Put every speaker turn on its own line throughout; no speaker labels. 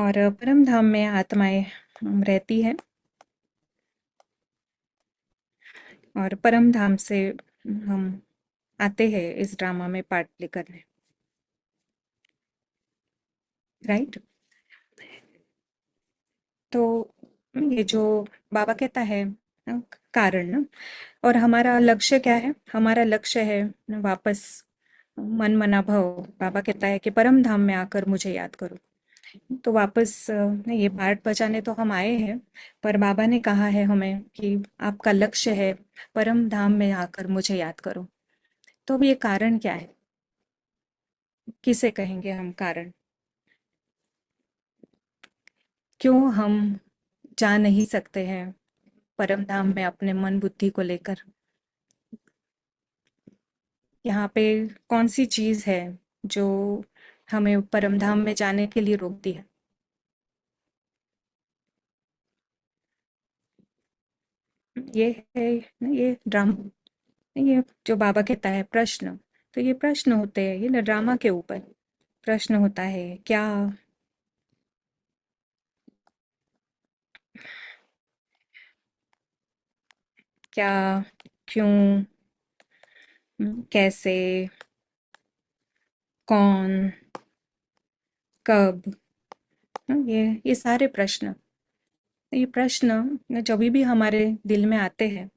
और परम धाम में आत्माएं रहती हैं और परम धाम से हम आते हैं इस ड्रामा में पार्ट प्ले करने। राइट। तो ये जो बाबा कहता है कारण ना, और हमारा लक्ष्य क्या है? हमारा लक्ष्य है वापस मन मना भव। बाबा कहता है कि परम धाम में आकर मुझे याद करो। तो वापस ये पार्ट बचाने तो हम आए हैं, पर बाबा ने कहा है हमें कि आपका लक्ष्य है परम धाम में आकर मुझे याद करो। तो अब ये कारण क्या है? किसे कहेंगे हम कारण? क्यों हम जा नहीं सकते हैं परम धाम में अपने मन बुद्धि को लेकर? यहाँ पे कौन सी चीज है जो हमें परम धाम में जाने के लिए रोकती है? ये है ये ड्रामा। ये जो बाबा कहता है प्रश्न, तो ये प्रश्न होते हैं, ये ना ड्रामा के ऊपर प्रश्न होता है। क्या, क्यों, कैसे, कौन, कब, ये सारे प्रश्न, ये प्रश्न जब भी हमारे दिल में आते हैं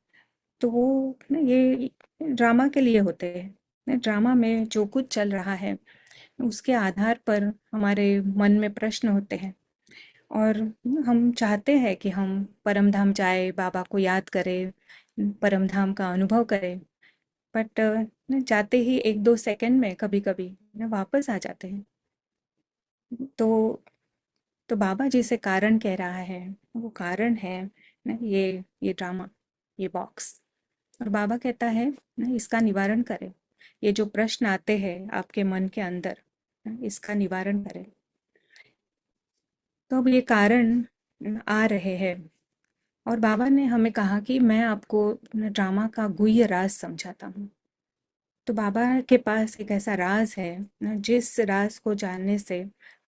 तो वो ये ड्रामा के लिए होते हैं। ड्रामा में जो कुछ चल रहा है उसके आधार पर हमारे मन में प्रश्न होते हैं, और हम चाहते हैं कि हम परम धाम जाए, बाबा को याद करें, परम धाम का अनुभव करें। बट जाते ही एक दो सेकंड में कभी कभी वापस आ जाते हैं। तो बाबा जिसे कारण कह रहा है वो कारण है ना, ये ड्रामा, ये बॉक्स। और बाबा कहता है ना, इसका निवारण करें। ये जो प्रश्न आते हैं आपके मन के अंदर, इसका निवारण करें। तो अब ये कारण आ रहे हैं, और बाबा ने हमें कहा कि मैं आपको ड्रामा का गुह्य राज समझाता हूँ। तो बाबा के पास एक ऐसा राज है न, जिस राज को जानने से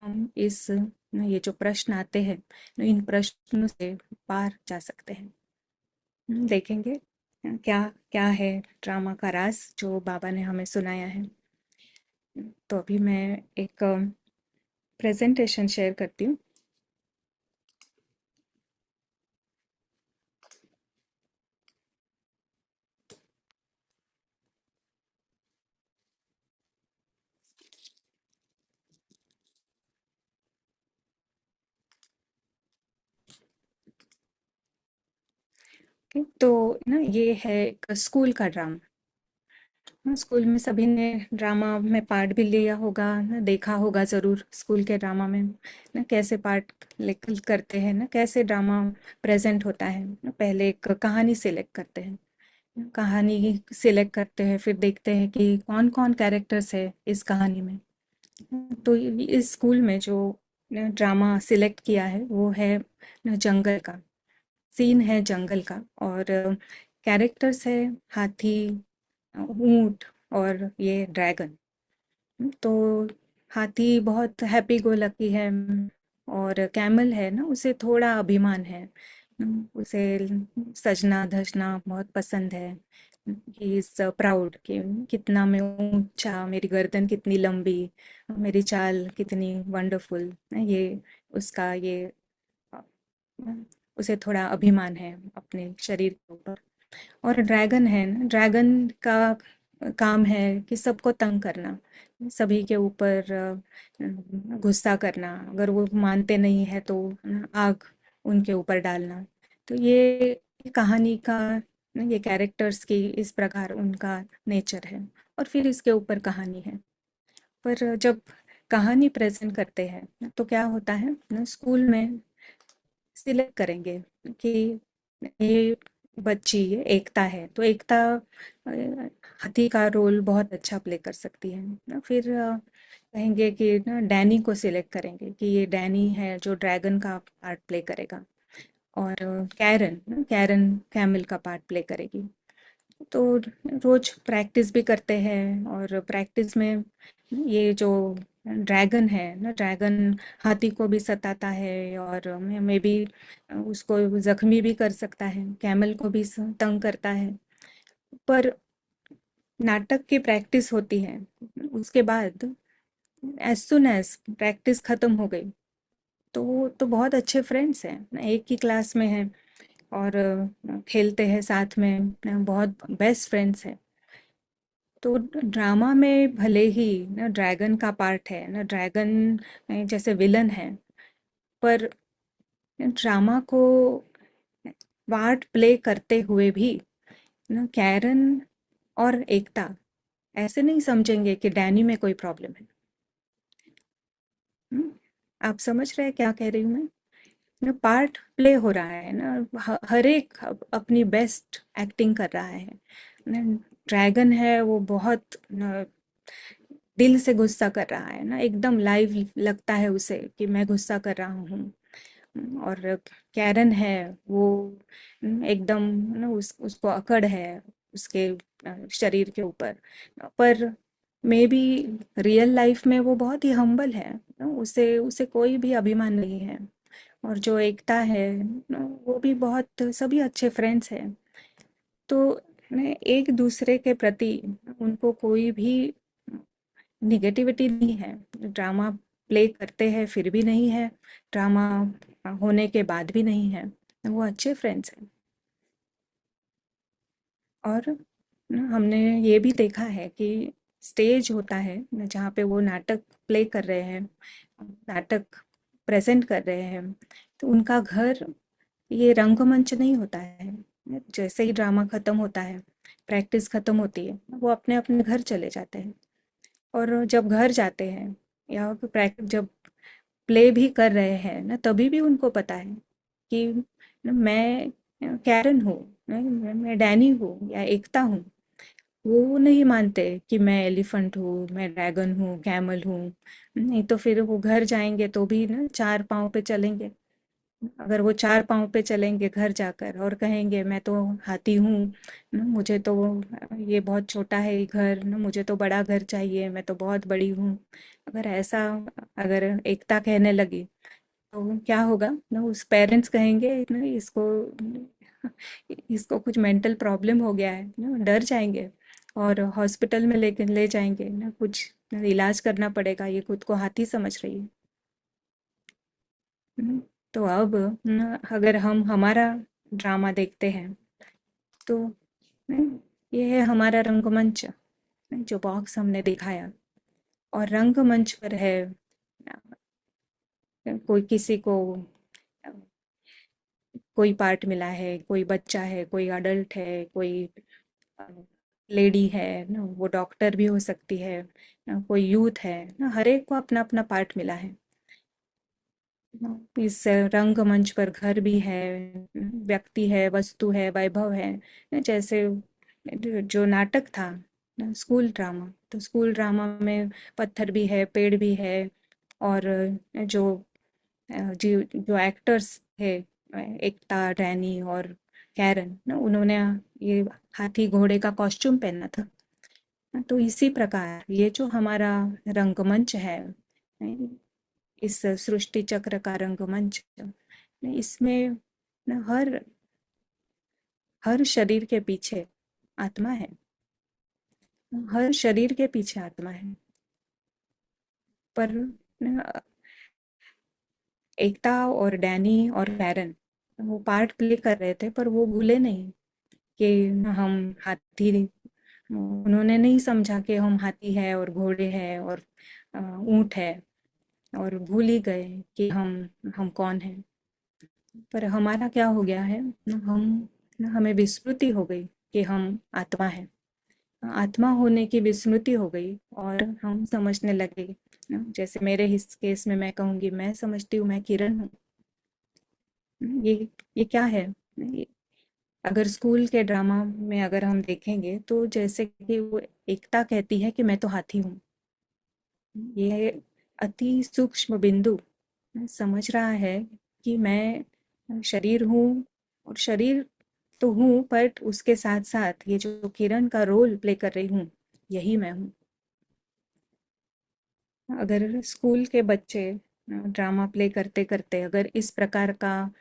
हम इस ये जो प्रश्न आते हैं इन प्रश्नों से पार जा सकते हैं। देखेंगे क्या क्या है ड्रामा का राज जो बाबा ने हमें सुनाया है। तो अभी मैं एक प्रेजेंटेशन शेयर करती हूँ। तो ना ये है एक स्कूल का ड्रामा। हाँ, स्कूल में सभी ने ड्रामा में पार्ट भी लिया होगा ना, देखा होगा जरूर स्कूल के ड्रामा में ना कैसे पार्ट करते हैं ना, कैसे ड्रामा प्रेजेंट होता है ना। पहले एक कहानी सिलेक्ट करते हैं, कहानी सिलेक्ट करते हैं, फिर देखते हैं कि कौन कौन कैरेक्टर्स है इस कहानी में। तो इस स्कूल में जो ड्रामा सिलेक्ट किया है वो है जंगल का। सीन है जंगल का, और कैरेक्टर्स है हाथी, ऊंट और ये ड्रैगन। तो हाथी बहुत हैप्पी गो लकी है, और कैमल है ना, उसे थोड़ा अभिमान है। उसे सजना धजना बहुत पसंद है। ही इज प्राउड कि कितना मैं ऊंचा, मेरी गर्दन कितनी लंबी, मेरी चाल कितनी वंडरफुल। ये उसका ये अ, उसे थोड़ा अभिमान है अपने शरीर के ऊपर। और ड्रैगन है ना, ड्रैगन का काम है कि सबको तंग करना, सभी के ऊपर गुस्सा करना, अगर वो मानते नहीं है तो आग उनके ऊपर डालना। तो ये कहानी का ये कैरेक्टर्स की इस प्रकार उनका नेचर है, और फिर इसके ऊपर कहानी है। पर जब कहानी प्रेजेंट करते हैं तो क्या होता है ना, स्कूल में सिलेक्ट करेंगे कि ये बच्ची ये एकता है, तो एकता हाथी का रोल बहुत अच्छा प्ले कर सकती है ना। फिर कहेंगे कि ना डैनी को सिलेक्ट करेंगे कि ये डैनी है जो ड्रैगन का पार्ट प्ले करेगा, और कैरन कैमल का पार्ट प्ले करेगी। तो रोज प्रैक्टिस भी करते हैं, और प्रैक्टिस में ये जो ड्रैगन है ना, ड्रैगन हाथी को भी सताता है और मे बी उसको जख्मी भी कर सकता है, कैमल को भी तंग करता है। पर नाटक की प्रैक्टिस होती है, उसके बाद एज सुन एज प्रैक्टिस खत्म हो गई तो वो तो बहुत अच्छे फ्रेंड्स हैं ना, एक ही क्लास में हैं और खेलते हैं साथ में, बहुत बेस्ट फ्रेंड्स हैं। तो ड्रामा में भले ही ना ड्रैगन का पार्ट है ना, ड्रैगन जैसे विलन है, पर ड्रामा को पार्ट प्ले करते हुए भी ना कैरन और एकता ऐसे नहीं समझेंगे कि डैनी में कोई प्रॉब्लम है। हम्म, आप समझ रहे हैं क्या कह रही हूँ मैं? ना पार्ट प्ले हो रहा है ना, हर एक अपनी बेस्ट एक्टिंग कर रहा है ना। ड्रैगन है वो बहुत दिल से गुस्सा कर रहा है ना, एकदम लाइव लगता है उसे कि मैं गुस्सा कर रहा हूँ। और कैरन है वो एकदम ना उसको अकड़ है उसके शरीर के ऊपर। पर मे बी रियल लाइफ में वो बहुत ही हम्बल है ना, उसे उसे कोई भी अभिमान नहीं है। और जो एकता है ना, वो भी बहुत सभी अच्छे फ्रेंड्स हैं। तो ने एक दूसरे के प्रति उनको कोई भी निगेटिविटी नहीं है। ड्रामा प्ले करते हैं फिर भी नहीं है, ड्रामा होने के बाद भी नहीं है, वो अच्छे फ्रेंड्स हैं। और हमने ये भी देखा है कि स्टेज होता है जहाँ पे वो नाटक प्ले कर रहे हैं, नाटक प्रेजेंट कर रहे हैं, तो उनका घर ये रंगमंच नहीं होता है। जैसे ही ड्रामा खत्म होता है, प्रैक्टिस खत्म होती है, वो अपने अपने घर चले जाते हैं। और जब घर जाते हैं या प्रैक्टिस जब प्ले भी कर रहे हैं ना, तभी भी उनको पता है कि मैं कैरन हूँ, मैं डैनी हूँ या एकता हूँ। वो नहीं मानते कि मैं एलिफेंट हूँ, मैं ड्रैगन हूँ, कैमल हूँ। नहीं तो फिर वो घर जाएंगे तो भी ना चार पाँव पे चलेंगे। अगर वो चार पाँव पे चलेंगे घर जाकर और कहेंगे मैं तो हाथी हूँ ना, मुझे तो ये बहुत छोटा है ये घर ना, मुझे तो बड़ा घर चाहिए, मैं तो बहुत बड़ी हूँ। अगर ऐसा अगर एकता कहने लगी तो क्या होगा ना, उस पेरेंट्स कहेंगे ना इसको इसको कुछ मेंटल प्रॉब्लम हो गया है ना, डर जाएंगे और हॉस्पिटल में लेके ले जाएंगे ना, कुछ इलाज करना पड़ेगा, ये खुद को हाथी समझ रही है। हम्म, तो अब न, अगर हम हमारा ड्रामा देखते हैं तो न, ये है हमारा रंगमंच, जो बॉक्स हमने दिखाया। और रंगमंच पर है कोई किसी को कोई पार्ट मिला है, कोई बच्चा है, कोई अडल्ट है, कोई लेडी है ना, वो डॉक्टर भी हो सकती है ना, कोई यूथ है ना, हर एक को अपना अपना पार्ट मिला है। इस रंगमंच पर घर भी है, व्यक्ति है, वस्तु है, वैभव है। जैसे जो नाटक था स्कूल ड्रामा, तो स्कूल ड्रामा में पत्थर भी है, पेड़ भी है। और जो जो एक्टर्स थे, एकता, डैनी और कैरन ना, उन्होंने ये हाथी घोड़े का कॉस्ट्यूम पहना था। तो इसी प्रकार ये जो हमारा रंगमंच है, इस सृष्टि चक्र का रंगमंच, इसमें न हर शरीर के पीछे आत्मा है, हर शरीर के पीछे आत्मा है। पर न, एकता और डैनी और कैरन वो पार्ट प्ले कर रहे थे, पर वो भूले नहीं कि हम हाथी, उन्होंने नहीं समझा कि हम हाथी है और घोड़े है और ऊंट है, और भूल ही गए कि हम कौन हैं। पर हमारा क्या हो गया है, हमें विस्मृति हो गई कि हम आत्मा है, आत्मा होने की विस्मृति हो गई। और हम समझने लगे जैसे मेरे इस केस में मैं कहूँगी, मैं समझती हूँ मैं किरण हूँ। ये क्या है, ये- अगर स्कूल के ड्रामा में अगर हम देखेंगे तो जैसे कि वो एकता कहती है कि मैं तो हाथी हूँ, ये अति सूक्ष्म बिंदु समझ रहा है कि मैं शरीर हूँ, और शरीर तो हूँ, बट उसके साथ साथ ये जो किरण का रोल प्ले कर रही हूँ, यही मैं हूँ। अगर स्कूल के बच्चे ड्रामा प्ले करते करते अगर इस प्रकार का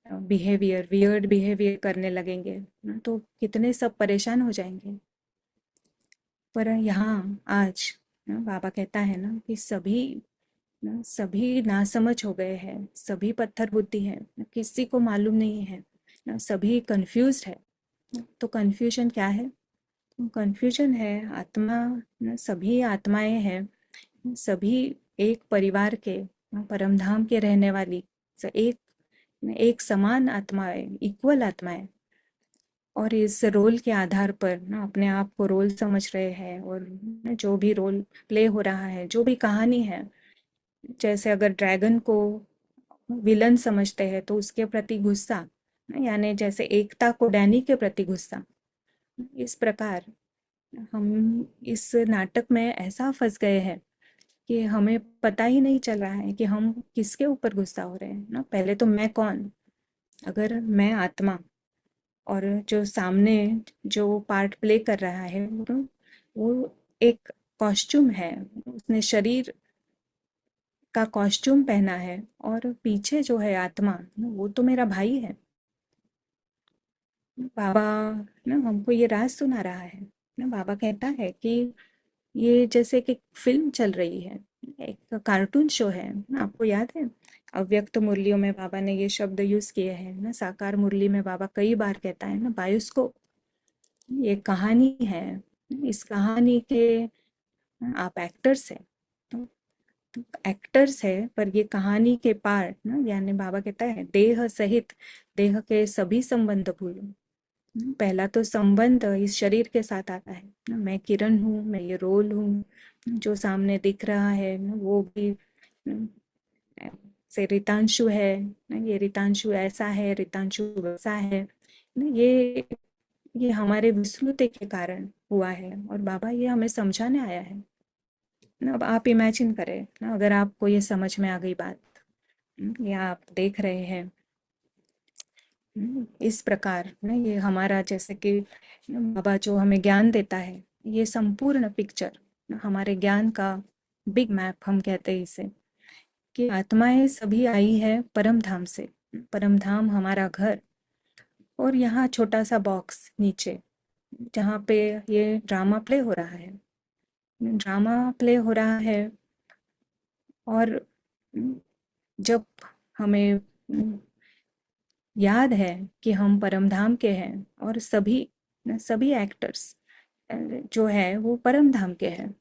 बिहेवियर वियर्ड बिहेवियर करने लगेंगे ना, तो कितने सब परेशान हो जाएंगे। पर यहाँ आज ना बाबा कहता है ना कि सभी नासमझ हो गए हैं, सभी पत्थर बुद्धि है, किसी को मालूम नहीं है ना, सभी कंफ्यूज्ड है। तो कंफ्यूजन क्या है? कंफ्यूजन है आत्मा ना, सभी आत्माएं हैं, सभी एक परिवार के परम धाम के रहने वाली, एक एक समान आत्माएं, इक्वल आत्माएं, और इस रोल के आधार पर ना अपने आप को रोल समझ रहे हैं, और जो भी रोल प्ले हो रहा है, जो भी कहानी है, जैसे अगर ड्रैगन को विलन समझते हैं तो उसके प्रति गुस्सा, यानी जैसे एकता को डैनी के प्रति गुस्सा, इस प्रकार हम इस नाटक में ऐसा फंस गए हैं कि हमें पता ही नहीं चल रहा है कि हम किसके ऊपर गुस्सा हो रहे हैं ना। पहले तो मैं कौन? अगर मैं आत्मा, और जो सामने जो पार्ट प्ले कर रहा है वो एक कॉस्ट्यूम है, उसने शरीर का कॉस्ट्यूम पहना है, और पीछे जो है आत्मा, वो तो मेरा भाई है। बाबा ना हमको ये राज सुना रहा है ना। बाबा कहता है कि ये जैसे कि फिल्म चल रही है, एक कार्टून शो है ना। आपको याद है अव्यक्त मुरलियों में बाबा ने ये शब्द यूज किए हैं ना, साकार मुरली में बाबा कई बार कहता है ना, बायोस्कोप ये कहानी है। इस कहानी के आप एक्टर्स हैं, तो एक्टर्स है, पर ये कहानी के पार्ट ना, यानी बाबा कहता है देह सहित देह के सभी संबंध भूलो। पहला तो संबंध इस शरीर के साथ आता है ना, मैं किरण हूँ, मैं ये रोल हूँ, जो सामने दिख रहा है ना, वो भी से रितांशु है ना, ये रितांशु ऐसा है, रितांशु वैसा है ना, ये हमारे विस्मृति के कारण हुआ है, और बाबा ये हमें समझाने आया है ना। अब आप इमेजिन करें ना, अगर आपको ये समझ में आ गई बात, या आप देख रहे हैं इस प्रकार ना, ये हमारा जैसे कि बाबा जो हमें ज्ञान देता है, ये संपूर्ण पिक्चर हमारे ज्ञान का बिग मैप हम कहते हैं इसे, कि आत्माएं सभी आई है परम धाम से। परम धाम हमारा घर, और यहाँ छोटा सा बॉक्स नीचे जहाँ पे ये ड्रामा प्ले हो रहा है, ड्रामा प्ले हो रहा है। और जब हमें याद है कि हम परम धाम के हैं, और सभी एक्टर्स जो है वो परम धाम के हैं,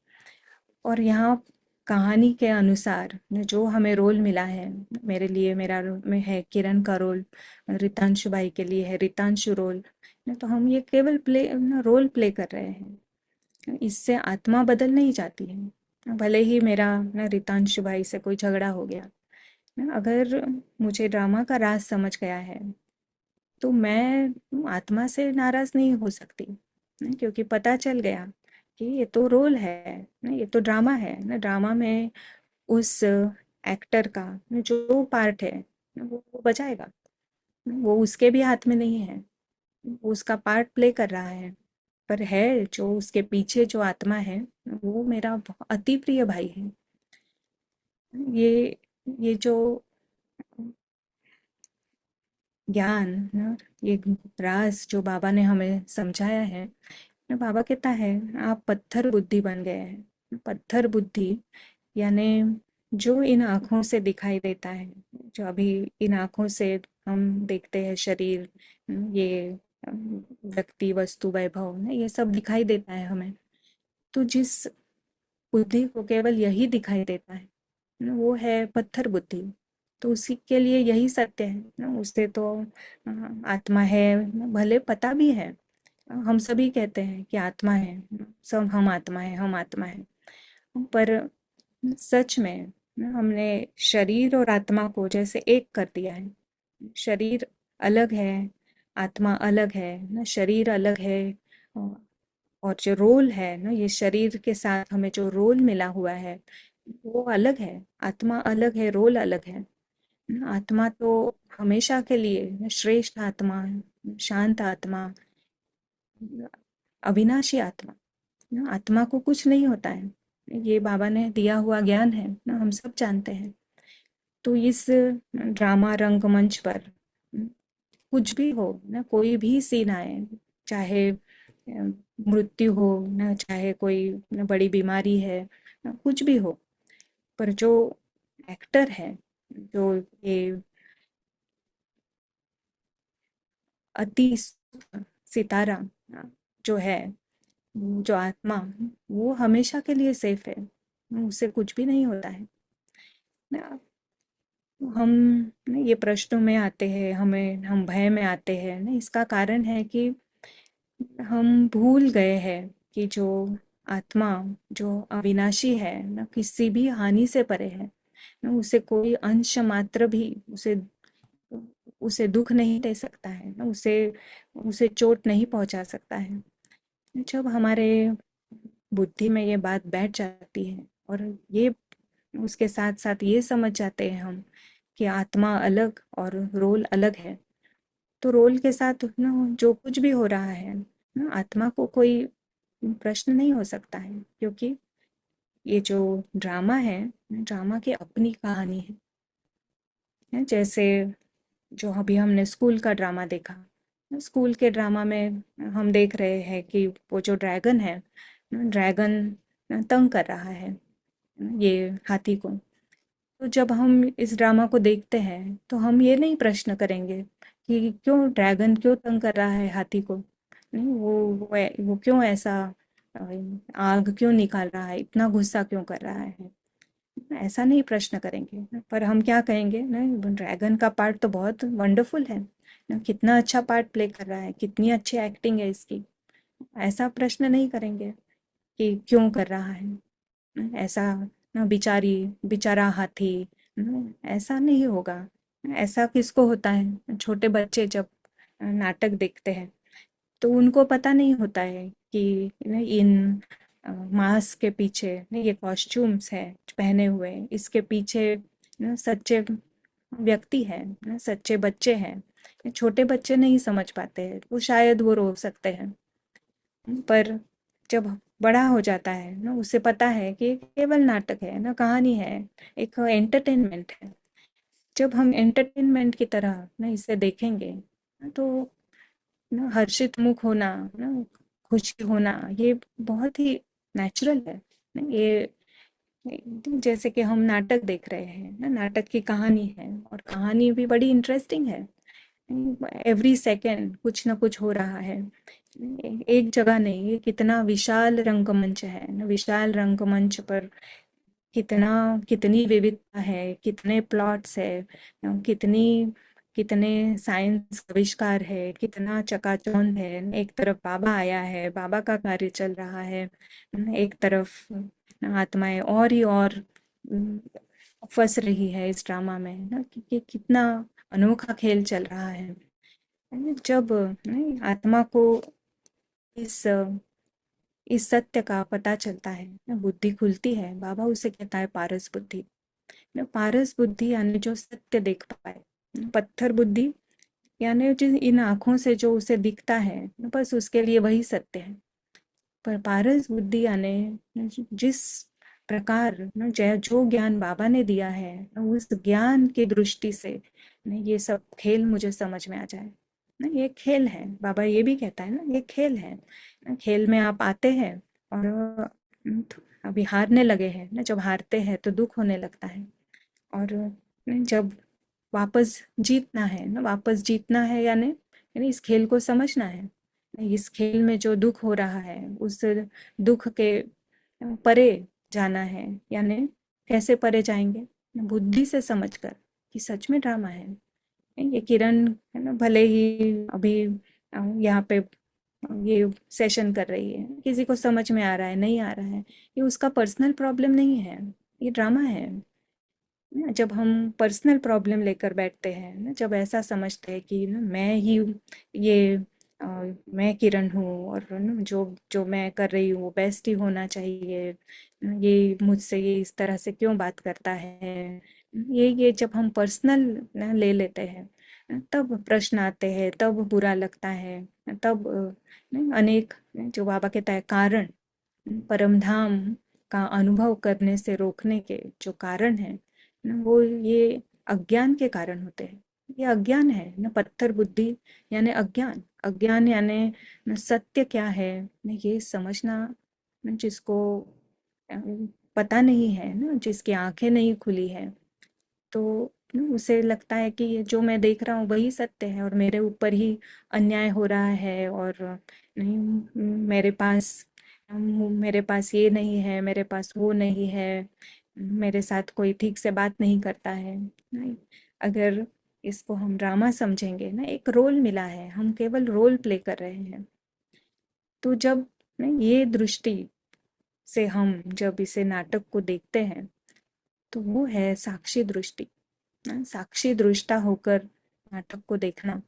और यहाँ कहानी के अनुसार जो हमें रोल मिला है, मेरे लिए मेरा में है किरण का रोल, रितांशु भाई के लिए है रितांशु रोल, तो हम ये केवल रोल प्ले कर रहे हैं। इससे आत्मा बदल नहीं जाती है। भले ही मेरा ना रितांशु भाई से कोई झगड़ा हो गया ना, अगर मुझे ड्रामा का राज समझ गया है, तो मैं आत्मा से नाराज नहीं हो सकती ना, क्योंकि पता चल गया कि ये तो रोल है ना, ये तो ड्रामा है ना। ड्रामा में उस एक्टर का जो पार्ट है वो बजाएगा, वो उसके भी हाथ में नहीं है, वो उसका पार्ट प्ले कर रहा है। पर है जो उसके पीछे जो आत्मा है, वो मेरा अति प्रिय भाई है। ये ये जो ज्ञान ना, ये राज जो बाबा ने हमें समझाया है ना, बाबा कहता है आप पत्थर बुद्धि बन गए हैं। पत्थर बुद्धि यानी जो इन आँखों से दिखाई देता है, जो अभी इन आँखों से हम देखते हैं शरीर, ये व्यक्ति वस्तु वैभव ना, ये सब दिखाई देता है हमें। तो जिस बुद्धि को केवल यही दिखाई देता है ना, वो है पत्थर बुद्धि। तो उसी के लिए यही सत्य है ना, उससे तो आत्मा है भले पता भी है। हम सभी कहते हैं कि आत्मा है, सब हम आत्मा है, हम आत्मा है, पर सच में ना, हमने शरीर और आत्मा को जैसे एक कर दिया है। शरीर अलग है, आत्मा अलग है ना, शरीर अलग है, और जो रोल है ना, ये शरीर के साथ हमें जो रोल मिला हुआ है वो अलग है। आत्मा अलग है, रोल अलग है ना। आत्मा तो हमेशा के लिए श्रेष्ठ आत्मा, शांत आत्मा, अविनाशी आत्मा ना, आत्मा को कुछ नहीं होता है। ये बाबा ने दिया हुआ ज्ञान है ना, हम सब जानते हैं। तो इस ड्रामा रंगमंच पर कुछ भी हो ना, कोई भी सीन आए, चाहे मृत्यु हो ना, चाहे कोई ना बड़ी बीमारी है ना, कुछ भी हो, पर जो एक्टर है, जो ये अति सितारा जो है, जो आत्मा, वो हमेशा के लिए सेफ है, उससे कुछ भी नहीं होता है ना। हम ना ये प्रश्नों में आते हैं, हम भय में आते हैं ना, इसका कारण है कि हम भूल गए हैं कि जो आत्मा, जो अविनाशी है ना, किसी भी हानि से परे है ना, उसे कोई अंश मात्र भी उसे उसे दुख नहीं दे सकता है ना, उसे उसे चोट नहीं पहुंचा सकता है। जब हमारे बुद्धि में ये बात बैठ जाती है, और ये उसके साथ साथ ये समझ जाते हैं हम कि आत्मा अलग और रोल अलग है, तो रोल के साथ ना जो कुछ भी हो रहा है ना, आत्मा को कोई प्रश्न नहीं हो सकता है, क्योंकि ये जो ड्रामा है, ड्रामा की अपनी कहानी है। जैसे जो अभी हमने स्कूल का ड्रामा देखा, स्कूल के ड्रामा में हम देख रहे हैं कि वो जो ड्रैगन है, ड्रैगन तंग कर रहा है ये हाथी को। तो जब हम इस ड्रामा को देखते हैं, तो हम ये नहीं प्रश्न करेंगे कि क्यों ड्रैगन क्यों तंग कर रहा है हाथी को, नहीं वो क्यों ऐसा अ, आग क्यों निकाल रहा है, इतना गुस्सा क्यों कर रहा है, ऐसा नहीं प्रश्न करेंगे। पर हम क्या कहेंगे ना, ड्रैगन का पार्ट तो बहुत वंडरफुल है ना, कितना अच्छा पार्ट प्ले कर रहा है, कितनी अच्छी एक्टिंग है इसकी, ऐसा प्रश्न नहीं करेंगे कि क्यों कर रहा है ऐसा ना, बेचारा हाथी, ऐसा नहीं होगा। ऐसा किसको होता है, छोटे बच्चे जब नाटक देखते हैं, तो उनको पता नहीं होता है कि इन मास्क के पीछे ये कॉस्ट्यूम्स है पहने हुए, इसके पीछे सच्चे व्यक्ति है, सच्चे बच्चे हैं। छोटे बच्चे नहीं समझ पाते हैं, वो शायद वो रो सकते हैं, पर जब बड़ा हो जाता है ना, उसे पता है कि ये केवल नाटक है ना, कहानी है, एक एंटरटेनमेंट है। जब हम एंटरटेनमेंट की तरह ना इसे देखेंगे ना, तो ना हर्षित मुख होना ना, खुशी होना, ये बहुत ही नेचुरल है ना। ये जैसे कि हम नाटक देख रहे हैं ना, नाटक की कहानी है, और कहानी भी बड़ी इंटरेस्टिंग है। एवरी सेकेंड कुछ ना कुछ हो रहा है, एक जगह नहीं, ये कितना विशाल रंगमंच है ना, विशाल रंगमंच पर कितना कितनी विविधता है, कितने प्लॉट्स है, कितनी कितने साइंस आविष्कार है, कितना चकाचौंध है। एक तरफ बाबा आया है, बाबा का कार्य चल रहा है, एक तरफ आत्माएं और ही और अम, फंस रही है इस ड्रामा में ना, कि कितना अनोखा खेल चल रहा है। जब नहीं, आत्मा को इस इस सत्य का पता चलता है ना, बुद्धि खुलती है, बाबा उसे कहता है पारस बुद्धि ना। पारस बुद्धि यानी जो सत्य देख पाए, पत्थर बुद्धि यानी जिन इन आंखों से जो उसे दिखता है, बस उसके लिए वही सत्य है। पर पारस बुद्धि यानी जिस प्रकार न जो ज्ञान बाबा ने दिया है, उस ज्ञान की दृष्टि से न ये सब खेल मुझे समझ में आ जाए ना, ये खेल है। बाबा ये भी कहता है ना, ये खेल है ना, खेल में आप आते हैं और अभी हारने लगे हैं ना, जब हारते हैं तो दुख होने लगता है, और जब वापस जीतना है ना, वापस जीतना है यानी इस खेल को समझना है। इस खेल में जो दुख हो रहा है, उस दुख के परे जाना है, यानी कैसे परे जाएंगे, बुद्धि से समझकर कि सच में ड्रामा है। ये किरण है ना, भले ही अभी यहाँ पे ये सेशन कर रही है, किसी को समझ में आ रहा है नहीं आ रहा है, ये उसका पर्सनल प्रॉब्लम नहीं है, ये ड्रामा है ना। जब हम पर्सनल प्रॉब्लम लेकर बैठते हैं ना, जब ऐसा समझते हैं कि ना मैं ही ये अ, मैं किरण हूँ, और ना जो जो मैं कर रही हूँ वो बेस्ट ही होना चाहिए, ये मुझसे ये इस तरह से क्यों बात करता है, ये जब हम पर्सनल ना ले लेते हैं, तब प्रश्न आते हैं, तब बुरा लगता है, तब नहीं, अनेक जो बाबा कहता है कारण, परम धाम का अनुभव करने से रोकने के जो कारण है ना, वो ये अज्ञान के कारण होते हैं। ये अज्ञान है ना, पत्थर बुद्धि यानी अज्ञान। अज्ञान यानी न सत्य क्या है न ये समझना, न जिसको अ, पता नहीं है ना, जिसकी आंखें नहीं खुली है, तो उसे लगता है कि ये जो मैं देख रहा हूँ वही सत्य है और मेरे ऊपर ही अन्याय हो रहा है। और नहीं, मेरे पास ये नहीं है, मेरे पास वो नहीं है, मेरे साथ कोई ठीक से बात नहीं करता है। नहीं, अगर इसको हम ड्रामा समझेंगे ना, एक रोल मिला है, हम केवल रोल प्ले कर रहे हैं। तो जब नहीं, ये दृष्टि से हम जब इसे नाटक को देखते हैं, तो वो है साक्षी दृष्टि। साक्षी दृष्टा होकर नाटक को देखना।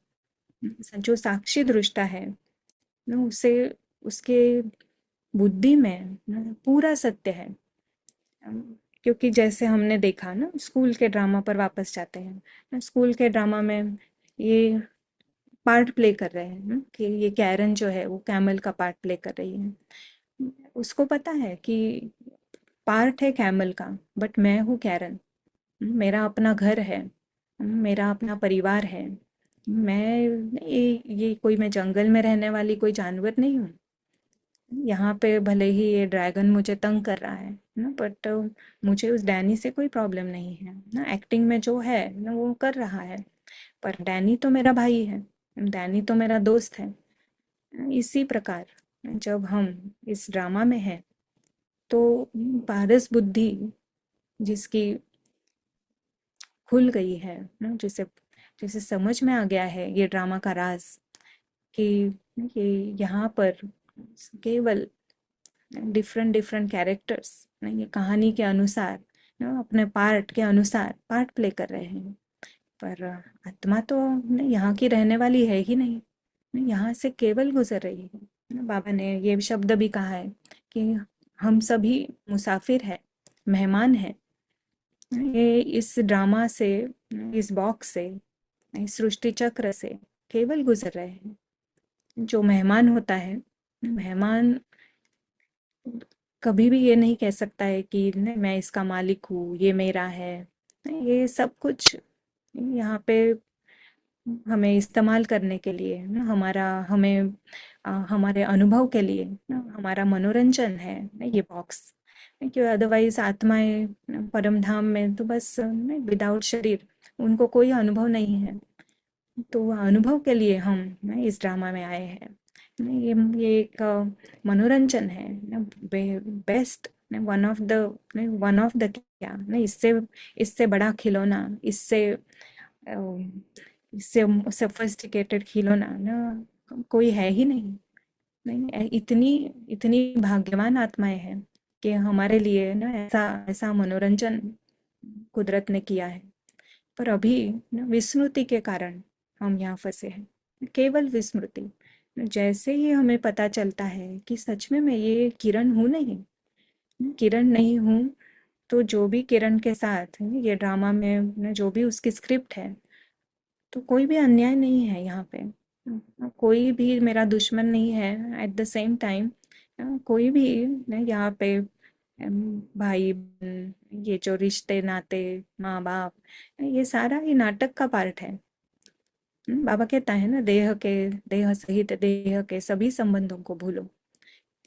जो साक्षी दृष्टा है ना, उसे उसके बुद्धि में ना पूरा सत्य है। क्योंकि जैसे हमने देखा ना, स्कूल के ड्रामा पर वापस जाते हैं ना, स्कूल के ड्रामा में ये पार्ट प्ले कर रहे हैं ना, कि ये कैरन जो है वो कैमल का पार्ट प्ले कर रही है। उसको पता है कि पार्ट है कैमल का, बट मैं हूँ कैरन। मेरा अपना घर है, मेरा अपना परिवार है। मैं ये कोई मैं जंगल में रहने वाली कोई जानवर नहीं हूँ। यहाँ पे भले ही ये ड्रैगन मुझे तंग कर रहा है ना, बट मुझे उस डैनी से कोई प्रॉब्लम नहीं है ना। एक्टिंग में जो है ना वो कर रहा है, पर डैनी तो मेरा भाई है, डैनी तो मेरा दोस्त है। इसी प्रकार जब हम इस ड्रामा में हैं, तो पारस बुद्धि जिसकी खुल गई है ना, जिसे जिसे समझ में आ गया है ये ड्रामा का राज, कि ये यहाँ पर केवल डिफरेंट डिफरेंट कैरेक्टर्स ये कहानी के अनुसार ना, अपने पार्ट के अनुसार पार्ट प्ले कर रहे हैं। पर आत्मा तो यहाँ की रहने वाली है ही नहीं, यहाँ से केवल गुजर रही है। बाबा ने ये शब्द भी कहा है कि हम सभी मुसाफिर हैं, मेहमान हैं। ये इस ड्रामा से, इस बॉक्स से, इस सृष्टि चक्र से केवल गुजर रहे हैं। जो मेहमान होता है, मेहमान कभी भी ये नहीं कह सकता है कि नहीं मैं इसका मालिक हूँ, ये मेरा है। ये सब कुछ यहाँ पे हमें इस्तेमाल करने के लिए ना, हमारे अनुभव के लिए ना, हमारा मनोरंजन है ना ये बॉक्स। क्योंकि अदरवाइज आत्माएं परम धाम में तो बस विदाउट शरीर, उनको कोई अनुभव नहीं है। तो अनुभव के लिए हम इस ड्रामा में आए हैं। ये एक मनोरंजन है ना, बेस्ट, वन ऑफ द क्या ना, इससे बड़ा खिलौना, इससे सोफिस्टिकेटेड खिलौना ना कोई है ही नहीं। नहीं, इतनी इतनी भाग्यवान आत्माएं हैं कि हमारे लिए ना ऐसा ऐसा मनोरंजन कुदरत ने किया है। पर अभी ना विस्मृति के कारण हम यहाँ फंसे हैं, केवल विस्मृति। जैसे ही हमें पता चलता है कि सच में मैं ये किरण हूँ नहीं, किरण नहीं हूँ, तो जो भी किरण के साथ ये ड्रामा में जो भी उसकी स्क्रिप्ट है, तो कोई भी अन्याय नहीं है यहाँ पे। कोई भी मेरा दुश्मन नहीं है। एट द सेम टाइम कोई भी यहाँ पे भाई बहन, ये जो रिश्ते नाते, माँ बाप, ये सारा ही नाटक का पार्ट है। बाबा कहता है ना, देह सहित देह के सभी संबंधों को भूलो।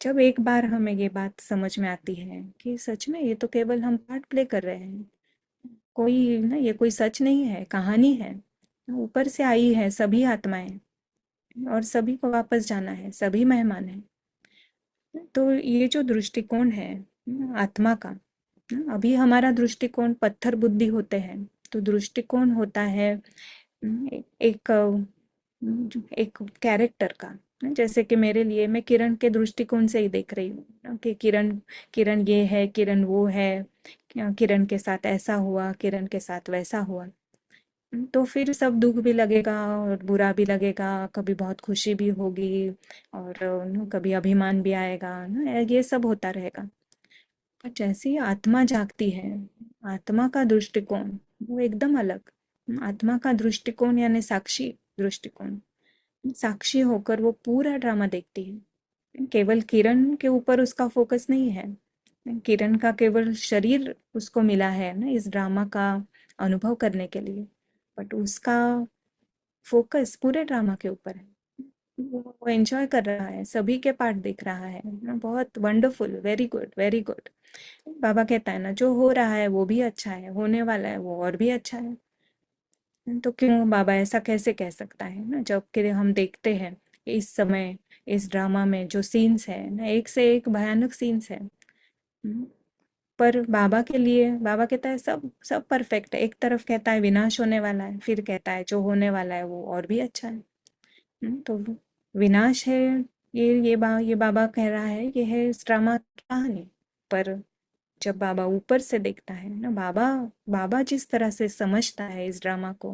जब एक बार हमें ये बात समझ में आती है कि सच में ये तो केवल हम पार्ट प्ले कर रहे हैं, कोई ना ये कोई सच नहीं है, कहानी है, ऊपर से आई है सभी आत्माएं, और सभी को वापस जाना है, सभी मेहमान हैं। तो ये जो दृष्टिकोण है आत्मा का, अभी हमारा दृष्टिकोण पत्थर बुद्धि होते हैं, तो दृष्टिकोण होता है एक एक कैरेक्टर का। जैसे कि मेरे लिए मैं किरण के दृष्टिकोण से ही देख रही हूँ कि किरण किरण ये है, किरण वो है, किरण के साथ ऐसा हुआ, किरण के साथ वैसा हुआ। तो फिर सब दुख भी लगेगा और बुरा भी लगेगा, कभी बहुत खुशी भी होगी, और कभी अभिमान भी आएगा ना, ये सब होता रहेगा। पर जैसे ही आत्मा जागती है, आत्मा का दृष्टिकोण वो एकदम अलग। आत्मा का दृष्टिकोण यानी साक्षी दृष्टिकोण, साक्षी होकर वो पूरा ड्रामा देखती है। केवल किरण के ऊपर उसका फोकस नहीं है, किरण का केवल शरीर उसको मिला है ना इस ड्रामा का अनुभव करने के लिए, बट उसका फोकस पूरे ड्रामा के ऊपर है। वो एंजॉय कर रहा है, सभी के पार्ट देख रहा है ना, बहुत wonderful, very good, very good. बाबा कहता है ना, जो हो रहा है वो भी अच्छा है, होने वाला है वो और भी अच्छा है। तो क्यों बाबा ऐसा कैसे कह सकता है ना, जबकि हम देखते हैं इस समय इस ड्रामा में जो सीन्स है ना, एक से एक भयानक सीन्स है। हम्म, पर बाबा के लिए बाबा कहता है सब सब परफेक्ट है। एक तरफ कहता है विनाश होने वाला है, फिर कहता है जो होने वाला है वो और भी अच्छा है। तो विनाश है, ये बाबा कह रहा है, ये है इस ड्रामा की कहानी। पर जब बाबा ऊपर से देखता है ना, बाबा बाबा जिस तरह से समझता है इस ड्रामा को,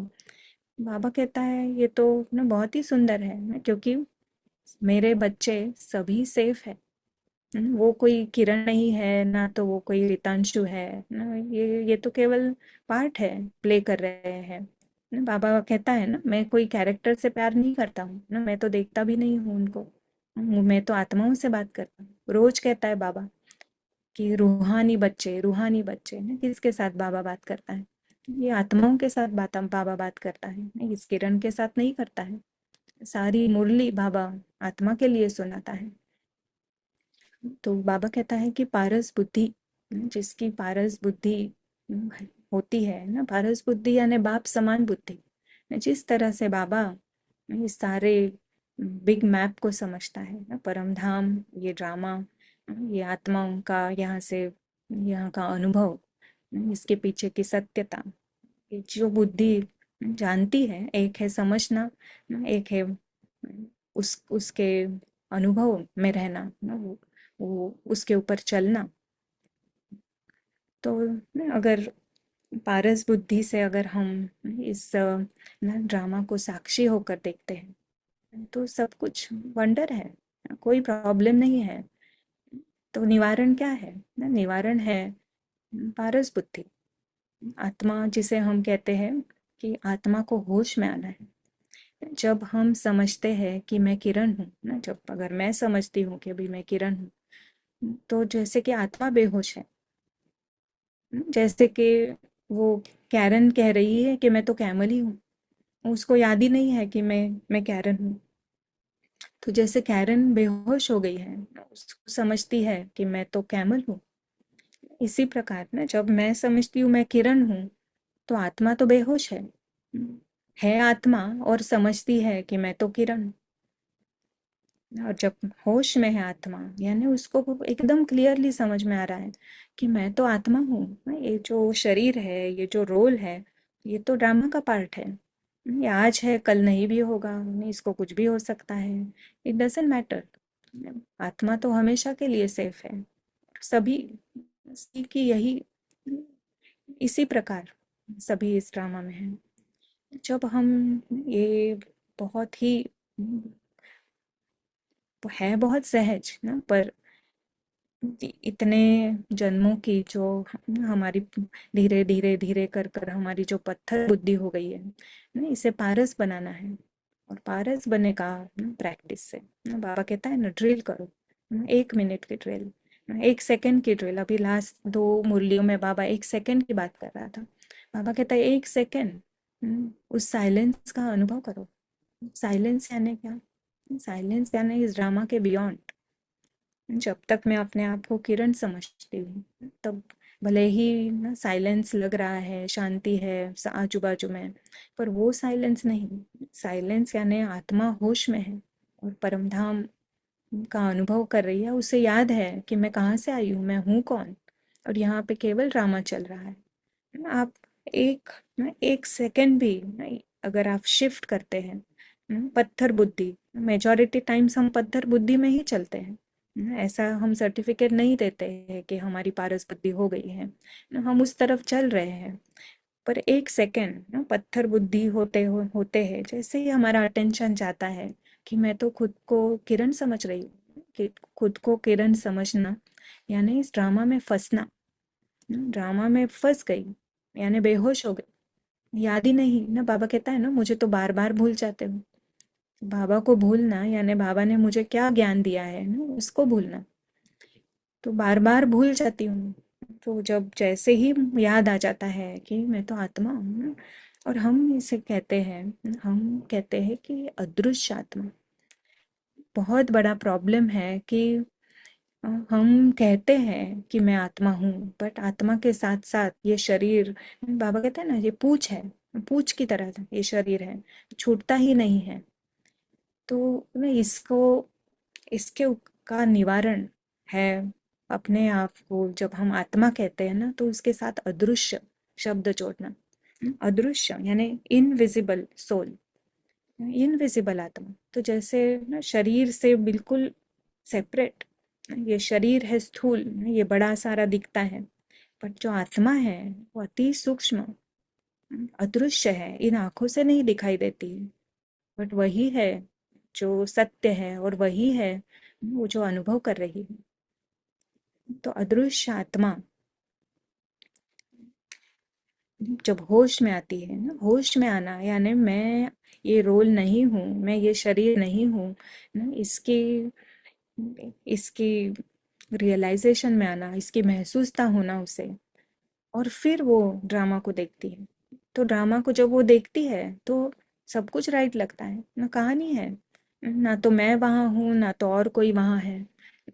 बाबा कहता है ये तो ना बहुत ही सुंदर है ना, क्योंकि मेरे बच्चे सभी सेफ है। वो कोई किरण नहीं है ना, तो वो कोई रितांशु है ना, ये तो केवल पार्ट है, प्ले कर रहे हैं ना। बाबा कहता है ना, मैं कोई कैरेक्टर से प्यार नहीं करता हूँ ना, मैं तो देखता भी नहीं हूँ उनको, मैं तो आत्माओं से बात करता हूँ। रोज कहता है बाबा कि रूहानी बच्चे ना, किसके साथ बाबा बात करता है? ये आत्माओं के साथ बाबा बात करता है ना, इस किरण के साथ नहीं करता है। सारी मुरली बाबा आत्मा के लिए सुनाता है। तो बाबा कहता है कि पारस बुद्धि, जिसकी पारस बुद्धि होती है ना, पारस बुद्धि यानी बाप समान बुद्धि, जिस तरह से बाबा इस सारे बिग मैप को समझता है ना, परम धाम, ये ड्रामा, ये आत्माओं का यहाँ से यहाँ का अनुभव, इसके पीछे की सत्यता, ये जो बुद्धि जानती है, एक है समझना, एक है उसके अनुभव में रहना ना, वो उसके ऊपर चलना। तो अगर पारस बुद्धि से अगर हम इस ना ड्रामा को साक्षी होकर देखते हैं, तो सब कुछ वंडर है, कोई प्रॉब्लम नहीं है। तो निवारण क्या है ना, निवारण है पारस बुद्धि, आत्मा, जिसे हम कहते हैं कि आत्मा को होश में आना है। जब हम समझते हैं कि मैं किरण हूँ ना, जब अगर मैं समझती हूँ कि अभी मैं किरण हूँ, तो जैसे कि आत्मा बेहोश है, जैसे कि वो कैरन कह रही है कि मैं तो कैमल ही हूँ, उसको याद ही नहीं है कि मैं कैरन हूँ। तो जैसे कैरन बेहोश हो गई है, उसको समझती है कि मैं तो कैमल हूँ, इसी प्रकार ना जब मैं समझती हूँ मैं किरण हूँ, तो आत्मा तो बेहोश है आत्मा, और समझती है कि मैं तो किरण हूँ। और जब होश में है आत्मा, यानी उसको वो एकदम क्लियरली समझ में आ रहा है कि मैं तो आत्मा हूँ, ये जो शरीर है, ये जो रोल है, ये तो ड्रामा का पार्ट है, ये आज है कल नहीं भी होगा, नहीं इसको कुछ भी हो सकता है, इट डजेंट मैटर। आत्मा तो हमेशा के लिए सेफ है। सभी की यही इसी प्रकार सभी इस ड्रामा में है। जब हम ये बहुत ही है बहुत सहज ना, पर इतने जन्मों की जो हमारी धीरे धीरे धीरे कर कर हमारी जो पत्थर बुद्धि हो गई है ना, इसे पारस बनाना है। और पारस बने का प्रैक्टिस से ना, बाबा कहता है ना, ड्रिल करो ना, 1 मिनट की ड्रिल, 1 सेकंड की ड्रिल। अभी लास्ट 2 मुरलियों में बाबा 1 सेकंड की बात कर रहा था। बाबा कहता है 1 सेकंड उस साइलेंस का अनुभव करो। साइलेंस यानी क्या? साइलेंस यानी इस ड्रामा के बियॉन्ड। जब तक मैं अपने आप को किरण समझती हूँ, तब भले ही ना साइलेंस लग रहा है, शांति है आजू बाजू में, पर वो साइलेंस नहीं। साइलेंस यानी आत्मा होश में है और परम धाम का अनुभव कर रही है, उसे याद है कि मैं कहाँ से आई हूँ, मैं हूँ कौन, और यहाँ पे केवल ड्रामा चल रहा है। आप एक 1 सेकंड भी नहीं, अगर आप शिफ्ट करते हैं पत्थर बुद्धि, मेजॉरिटी टाइम्स हम पत्थर बुद्धि में ही चलते हैं ऐसा हम सर्टिफिकेट नहीं देते हैं कि हमारी पारस बुद्धि हो गई है, हम उस तरफ चल रहे हैं। पर 1 सेकंड पत्थर बुद्धि होते हैं, जैसे ही हमारा अटेंशन जाता है कि मैं तो खुद को किरण समझ रही हूँ, कि खुद को किरण समझना यानी इस ड्रामा में फंसना, ड्रामा में फंस गई यानी बेहोश हो गई, याद ही नहीं ना। बाबा कहता है ना, मुझे तो बार बार भूल जाते हो। बाबा को भूलना यानी बाबा ने मुझे क्या ज्ञान दिया है ना, उसको भूलना। तो बार बार भूल जाती हूँ। तो जब जैसे ही याद आ जाता है कि मैं तो आत्मा हूँ ना, और हम इसे कहते हैं, हम कहते हैं कि अदृश्य आत्मा। बहुत बड़ा प्रॉब्लम है कि हम कहते हैं कि मैं आत्मा हूँ, बट आत्मा के साथ साथ ये शरीर, बाबा कहते हैं ना, ये पूछ है, पूछ की तरह ये शरीर है, छूटता ही नहीं है। तो ना इसको, इसके का निवारण है अपने आप को, जब हम आत्मा कहते हैं ना, तो उसके साथ अदृश्य शब्द जोड़ना। अदृश्य यानी इनविजिबल सोल, इनविजिबल आत्मा। तो जैसे ना शरीर से बिल्कुल सेपरेट, ये शरीर है स्थूल, ये बड़ा सारा दिखता है, पर जो आत्मा है वो अति सूक्ष्म, अदृश्य है, इन आंखों से नहीं दिखाई देती है, बट वही है जो सत्य है, और वही है वो जो अनुभव कर रही है। तो अदृश्य आत्मा जब होश में आती है ना, होश में आना यानी मैं ये रोल नहीं हूँ, मैं ये शरीर नहीं हूँ ना, इसकी इसकी रियलाइजेशन में आना, इसकी महसूसता होना उसे, और फिर वो ड्रामा को देखती है। तो ड्रामा को जब वो देखती है तो सब कुछ राइट लगता है ना, कहानी है ना, तो मैं वहां हूँ ना तो और कोई वहां है,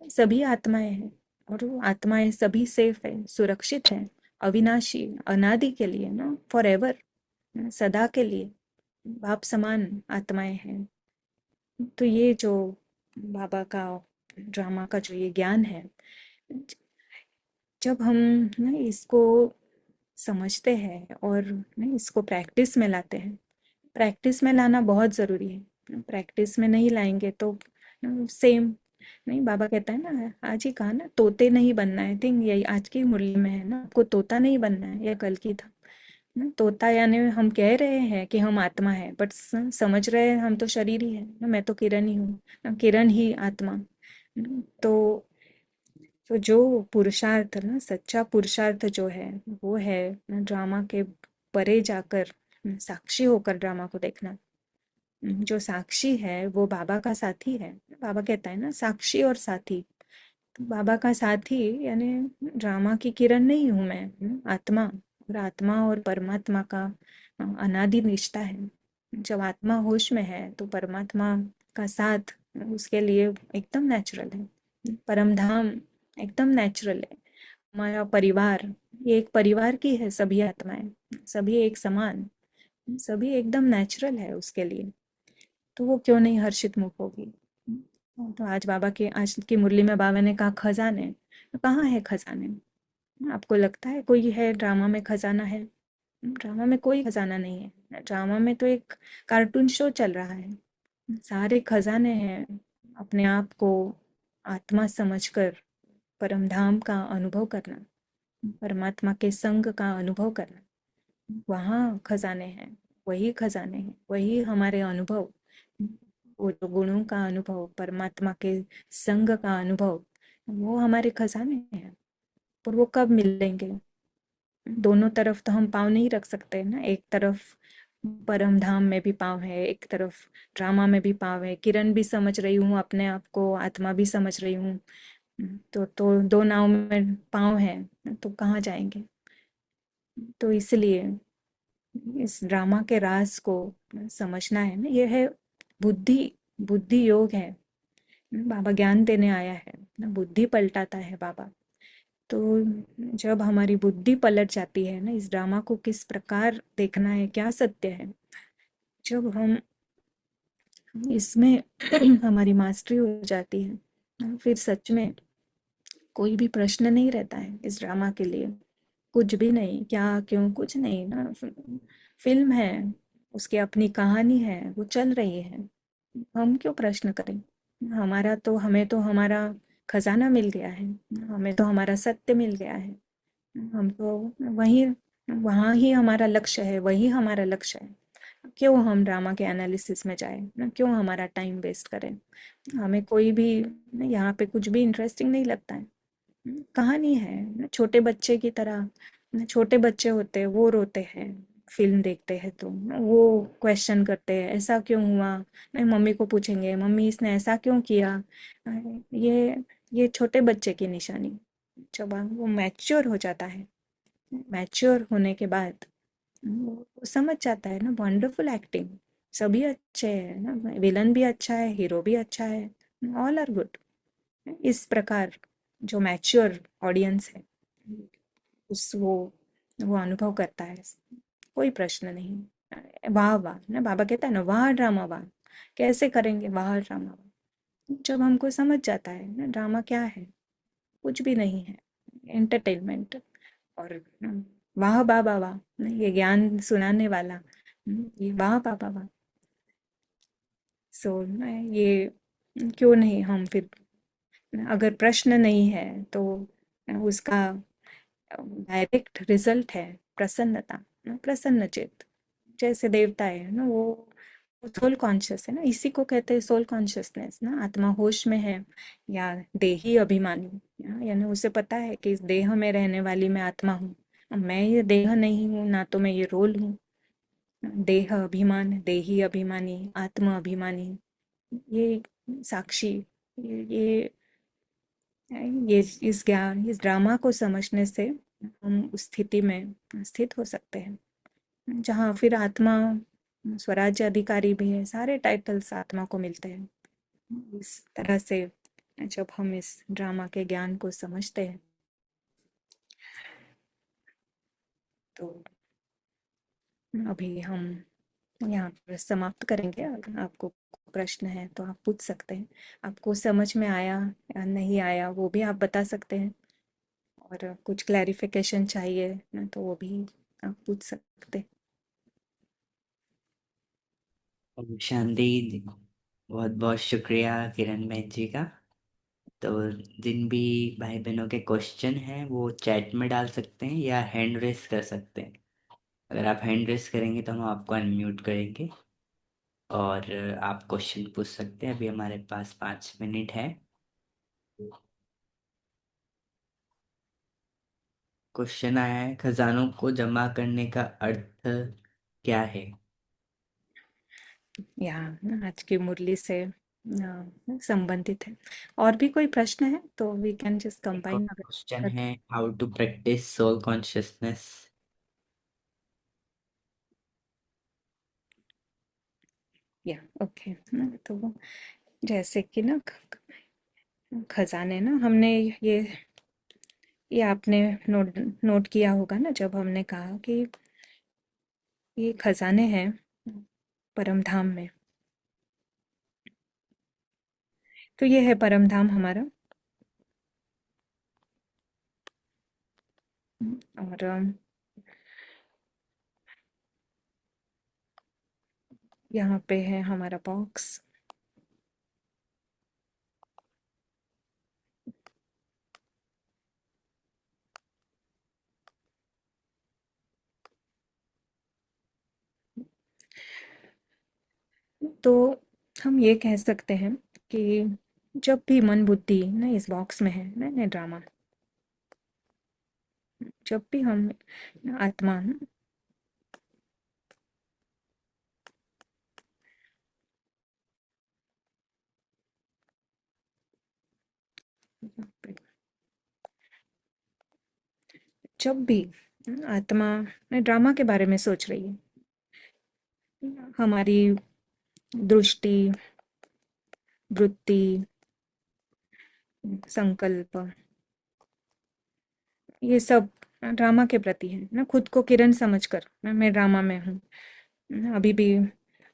सभी आत्माएं हैं, और वो आत्माएं सभी सेफ है, सुरक्षित है, अविनाशी, अनादि के लिए ना, फॉर एवर, सदा के लिए बाप समान आत्माएं हैं। तो ये जो बाबा का ड्रामा का जो ये ज्ञान है, जब हम ना इसको समझते हैं और ना इसको प्रैक्टिस में लाते हैं, प्रैक्टिस में लाना बहुत ज़रूरी है। प्रैक्टिस में नहीं लाएंगे तो सेम नहीं, बाबा कहता है ना, आज ही कहा ना, तोते नहीं बनना है, थिंक यही आज की मुरली में है ना, आपको तोता नहीं बनना है, या कल की था ना, तोता यानी हम कह रहे हैं कि हम आत्मा है, बट समझ रहे हैं हम तो शरीर ही है ना, मैं तो किरण ही हूँ ना, किरण ही आत्मा। तो तो जो पुरुषार्थ ना, सच्चा पुरुषार्थ जो है, वो है ना ड्रामा के परे जाकर साक्षी होकर ड्रामा को देखना। जो साक्षी है वो बाबा का साथी है। बाबा कहता है ना, साक्षी और साथी। तो बाबा का साथी यानी ड्रामा की किरण नहीं हूं मैं, आत्मा, और आत्मा और परमात्मा का अनादि रिश्ता है। जब आत्मा होश में है तो परमात्मा का साथ उसके लिए एकदम नेचुरल है, परम धाम एकदम नेचुरल है। हमारा परिवार, ये एक परिवार की है सभी आत्माएं, सभी एक समान, सभी एकदम नेचुरल है उसके लिए। तो वो क्यों नहीं हर्षित मुख होगी। तो आज बाबा के, आज की मुरली में बाबा ने कहा खजाने, तो कहाँ है खजाने? आपको लगता है कोई है ड्रामा में खजाना है? ड्रामा में कोई खजाना नहीं है, ड्रामा में तो एक कार्टून शो चल रहा है। सारे खजाने हैं अपने आप को आत्मा समझकर परम धाम का अनुभव करना, परमात्मा के संग का अनुभव करना, वहाँ खजाने हैं, वही खजाने हैं, वही हमारे अनुभव, वो जो गुणों का अनुभव, परमात्मा के संग का अनुभव, वो हमारे खजाने हैं। पर वो कब मिलेंगे? दोनों तरफ तो हम पाँव नहीं रख सकते ना, एक तरफ परम धाम में भी पाँव है, एक तरफ ड्रामा में भी पाँव है, किरण भी समझ रही हूँ अपने आप को, आत्मा भी समझ रही हूँ। तो दो नाव में पाँव है, तो कहाँ जाएंगे? तो इसलिए इस ड्रामा के राज को समझना है ना, ये है बुद्धि, बुद्धि योग है। बाबा ज्ञान देने आया है ना, बुद्धि पलटाता है बाबा। तो जब हमारी बुद्धि पलट जाती है ना, इस ड्रामा को किस प्रकार देखना है, क्या सत्य है, जब हम इसमें हमारी मास्टरी हो जाती है ना, फिर सच में कोई भी प्रश्न नहीं रहता है इस ड्रामा के लिए, कुछ भी नहीं, क्या क्यों, कुछ नहीं ना, फिल्म है, उसकी अपनी कहानी है, वो चल रही है, हम क्यों प्रश्न करें? हमारा तो, हमें तो हमारा खजाना मिल गया है, हमें तो हमारा सत्य मिल गया है, हम तो वही, वहाँ ही हमारा लक्ष्य है, वही हमारा लक्ष्य है। क्यों हम ड्रामा के एनालिसिस में जाए ना, क्यों हमारा टाइम वेस्ट करें? हमें कोई भी यहाँ पे कुछ भी इंटरेस्टिंग नहीं लगता है। कहानी है छोटे बच्चे की तरह, छोटे बच्चे होते हैं वो रोते हैं फिल्म देखते हैं, तो वो क्वेश्चन करते हैं ऐसा क्यों हुआ, नहीं मम्मी को पूछेंगे, मम्मी इसने ऐसा क्यों किया, ये ये छोटे बच्चे की निशानी। जब वो मैच्योर हो जाता है, मैच्योर होने के बाद वो समझ जाता है ना, वंडरफुल एक्टिंग, सभी अच्छे हैं ना, विलन भी अच्छा है, हीरो भी अच्छा है, ऑल आर गुड। इस प्रकार जो मैच्योर ऑडियंस है, उस वो अनुभव करता है, कोई प्रश्न नहीं। वाह वाह ना, बाबा कहता है ना, वाह ड्रामा वाह, कैसे करेंगे वाह ड्रामा वाह। जब हमको समझ जाता है ना ड्रामा क्या है, कुछ भी नहीं है, एंटरटेनमेंट। और वाह बाबा वाह, ये ज्ञान सुनाने वाला, ये वाह बाबा वाह। सो ये क्यों नहीं हम फिर, अगर प्रश्न नहीं है तो उसका डायरेक्ट रिजल्ट है प्रसन्नता, प्रसन्न चित्त। जैसे देवता है ना, वो सोल कॉन्शियस है ना, इसी को कहते हैं सोल कॉन्शियसनेस ना, आत्मा होश में है, या देही अभिमानी, यानी उसे पता है कि इस देह में रहने वाली मैं आत्मा हूँ, मैं ये देह नहीं हूँ, ना तो मैं ये रोल हूँ। देह अभिमान, देही अभिमानी, आत्म अभिमानी, ये साक्षी, ये ये इस ज्ञान, इस ड्रामा को समझने से हम उस स्थिति में स्थित हो सकते हैं जहाँ फिर आत्मा स्वराज्य अधिकारी भी है, सारे टाइटल्स आत्मा को मिलते हैं। इस तरह से जब हम इस ड्रामा के ज्ञान को समझते हैं, तो अभी हम यहाँ पर समाप्त करेंगे। अगर आपको प्रश्न है तो आप पूछ सकते हैं, आपको समझ में आया या नहीं आया वो भी आप बता सकते हैं, और कुछ क्लैरिफिकेशन चाहिए ना तो वो भी आप पूछ सकते हैं।
ओम शांति। बहुत बहुत शुक्रिया किरण बहन जी का। तो जिन भी भाई बहनों के क्वेश्चन हैं वो चैट में डाल सकते हैं या हैंड रेस कर सकते हैं। अगर आप हैंड रेस करेंगे तो हम आपको अनम्यूट करेंगे और आप क्वेश्चन पूछ सकते हैं। अभी हमारे पास 5 मिनट है। क्वेश्चन आया है, खजानों को जमा करने का अर्थ क्या है?
यहाँ आज की मुरली से संबंधित है। और भी कोई प्रश्न है तो वी कैन जस्ट
एक और
कंबाइन।
क्वेश्चन है, how to practise soul consciousness?
या ओके, तो जैसे कि ना खजाने ना, हमने ये आपने नोट नोट किया होगा ना, जब हमने कहा कि ये खजाने हैं परम धाम में, तो ये है परम धाम हमारा। और यहाँ पे है हमारा बॉक्स। तो हम ये कह सकते हैं कि जब भी मन बुद्धि ना इस बॉक्स में है ना ड्रामा, जब भी हम आत्मा ना, जब भी आत्मा ड्रामा के बारे में सोच रही है, हमारी दृष्टि, वृत्ति, संकल्प, ये सब ड्रामा के प्रति है ना, खुद को किरण समझकर मैं ड्रामा में हूँ ना। अभी भी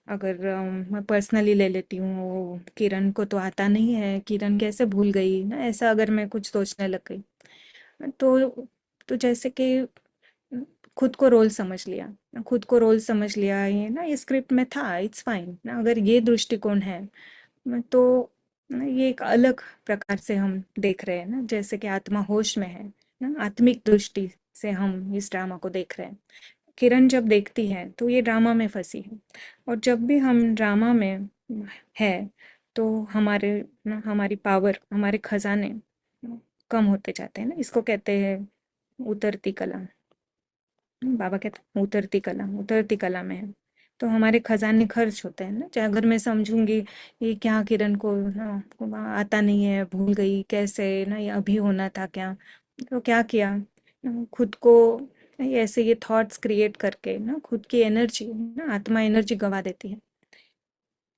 अगर मैं पर्सनली ले लेती हूँ, वो किरण को तो आता नहीं है, किरण कैसे भूल गई ना, ऐसा अगर मैं कुछ सोचने लग गई, तो जैसे कि खुद को रोल समझ लिया, खुद को रोल समझ लिया, ये ना ये स्क्रिप्ट में था, इट्स फाइन ना, अगर ये दृष्टिकोण है तो ये एक अलग प्रकार से हम देख रहे हैं ना, जैसे कि आत्मा होश में है ना, आत्मिक दृष्टि से हम इस ड्रामा को देख रहे हैं। किरण जब देखती है तो ये ड्रामा में फंसी है, और जब भी हम ड्रामा में है तो हमारी पावर, हमारे खजाने कम होते जाते हैं ना, इसको कहते हैं उतरती कला। बाबा कहते हैं उतरती कला, उतरती कला में है। तो हमारे खजाने खर्च होते हैं ना। चाहे अगर मैं समझूंगी ये क्या किरण को ना को आता नहीं है, भूल गई कैसे ना, ये अभी होना था क्या, तो क्या किया खुद को ऐसे ये थॉट्स क्रिएट करके ना खुद की एनर्जी ना, आत्मा एनर्जी गवा देती है।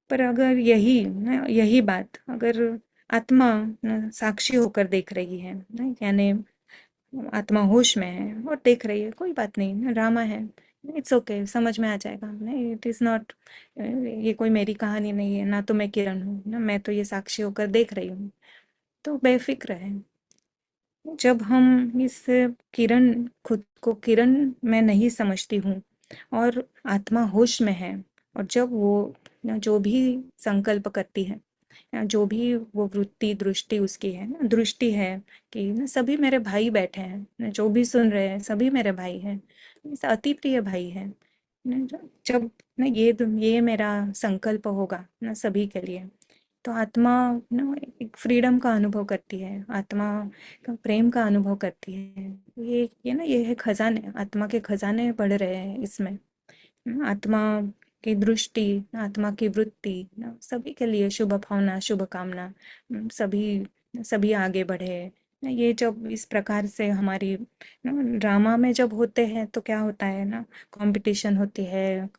पर अगर यही ना यही बात अगर आत्मा ना साक्षी होकर देख रही है ना, यानी आत्मा होश में है और देख रही है, कोई बात नहीं ना, ड्रामा है, इट्स ओके, समझ में आ जाएगा, नहीं इट इज नॉट, ये कोई मेरी कहानी नहीं है ना, तो मैं किरण हूँ ना, मैं तो ये साक्षी होकर देख रही हूँ, तो बेफिक्र है। जब हम इस किरण खुद को किरण में नहीं समझती हूँ और आत्मा होश में है, और जब वो ना जो भी संकल्प करती है या जो भी वो वृत्ति दृष्टि उसकी है ना, दृष्टि है कि ना सभी मेरे भाई बैठे हैं ना, जो भी सुन रहे हैं सभी मेरे भाई हैं, ऐसा अति प्रिय भाई है ना, जब ना ये मेरा संकल्प होगा ना सभी के लिए, तो आत्मा ना एक फ्रीडम का अनुभव करती है, आत्मा का प्रेम का अनुभव करती है। ये ना ये है खजाने, आत्मा के खजाने बढ़ रहे हैं इसमें। आत्मा की दृष्टि, आत्मा की वृत्ति ना, सभी के लिए शुभ भावना शुभ कामना, सभी सभी आगे बढ़े ना। ये जब इस प्रकार से हमारी ना ड्रामा में जब होते हैं तो क्या होता है ना, कंपटीशन होती है,